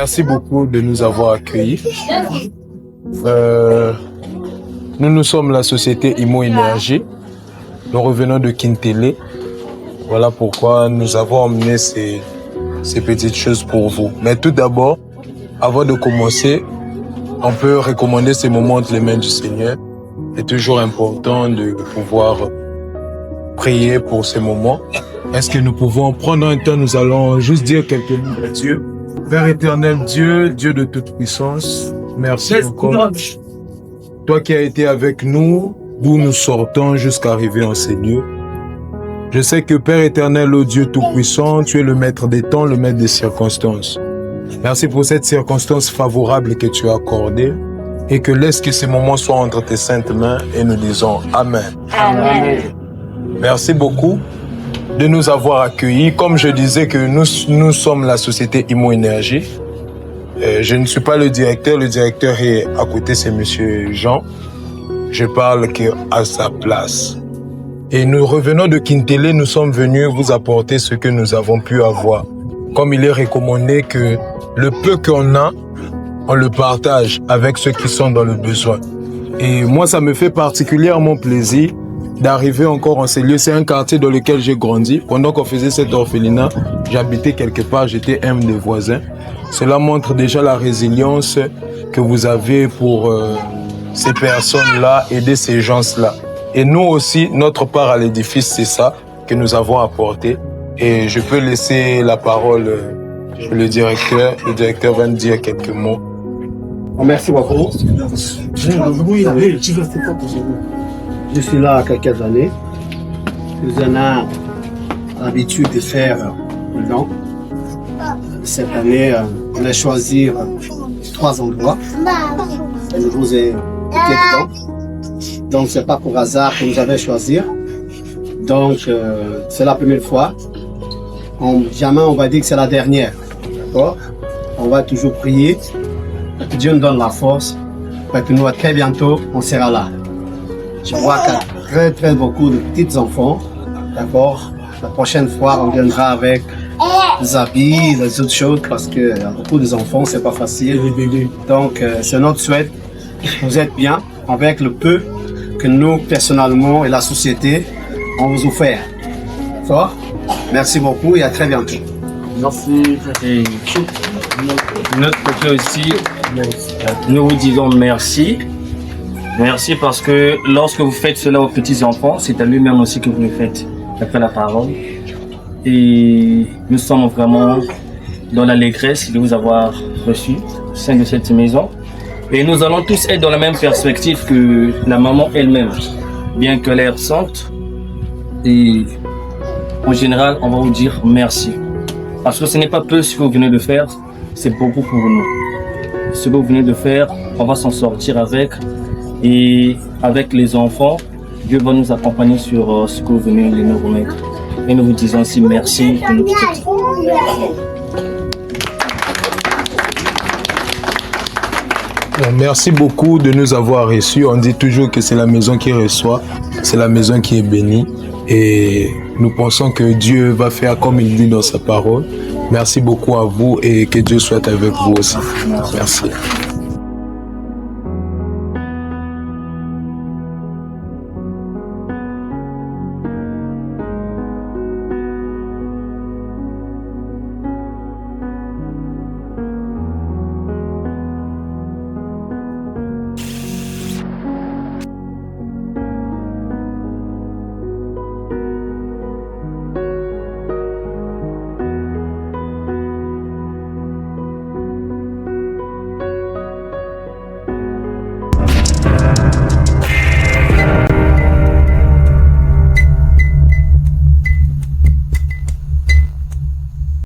Merci beaucoup de nous avoir accueillis. Nous sommes la société Imo Énergie. Nous revenons de Kintélé. Voilà pourquoi nous avons emmené ces petites choses pour vous. Mais tout d'abord, avant de commencer, on peut recommander ces moments entre les mains du Seigneur. C'est toujours important de pouvoir prier pour ces moments. Est-ce que nous pouvons prendre un temps, nous allons juste dire quelques mots à Dieu. Père éternel, Dieu de toute puissance, merci encore. Toi qui as été avec nous, d'où nous sortons jusqu'à arriver en ces lieux. Je sais que Père éternel, ô Dieu tout-puissant, tu es le maître des temps, le maître des circonstances. Merci pour cette circonstance favorable que tu as accordée et que laisse que ces moments soient entre tes saintes mains et nous disons Amen. Amen. Merci beaucoup de nous avoir accueillis. Comme je disais que nous sommes la société Imo Énergie. Je ne suis pas le directeur est à côté, c'est monsieur Jean. Je parle à sa place. Et nous revenons de Kintélé, nous sommes venus vous apporter ce que nous avons pu avoir. Comme il est recommandé que le peu qu'on a, on le partage avec ceux qui sont dans le besoin. Et moi, ça me fait particulièrement plaisir d'arriver encore en ces lieux. C'est un quartier dans lequel j'ai grandi. Pendant qu'on faisait cet orphelinat, j'habitais quelque part, j'étais un des voisins. Cela montre déjà la résilience que vous avez pour ces personnes-là, aider ces gens-là. Et nous aussi, notre part à l'édifice, c'est ça que nous avons apporté. Et je peux laisser la parole au directeur. Le directeur va nous dire quelques mots. Merci beaucoup. Je suis là à quelques années. Nous avons l'habitude de faire le don. Cette année, on a choisi 3 endroits. Je vous ai été dedans. Donc, c'est pas pour hasard que nous avons choisi. Donc, c'est la première fois. Jamais on va dire que c'est la dernière. D'accord? On va toujours prier. Que Dieu nous donne la force. Parce que nous, très bientôt, on sera là. Je vois qu'il y a très beaucoup de petits enfants. D'accord? La prochaine fois, on viendra avec des habits, des autres choses, parce que beaucoup d'enfants, c'est pas facile. Donc, c'est notre souhait. Vous êtes bien avec le peu que nous, personnellement, et la société, on vous offert. D'accord? Merci beaucoup et à très bientôt. Merci. Et de notre côté aussi, nous vous disons merci. Merci parce que lorsque vous faites cela aux petits-enfants, c'est à lui-même aussi que vous le faites, après la parole. Et nous sommes vraiment dans l'allégresse de vous avoir reçu au sein de cette maison. Et nous allons tous être dans la même perspective que la maman elle-même, bien qu'elle est absente. Et en général, on va vous dire merci. Parce que ce n'est pas peu ce que vous venez de faire, c'est beaucoup pour nous. Ce que vous venez de faire, on va s'en sortir avec. Et avec les enfants, Dieu va nous accompagner sur ce que vous venez de nous remettre. Et nous vous disons aussi merci. Merci beaucoup de nous avoir reçus. On dit toujours que c'est la maison qui reçoit, c'est la maison qui est bénie. Et nous pensons que Dieu va faire comme il dit dans sa parole. Merci beaucoup à vous et que Dieu soit avec vous aussi. Merci.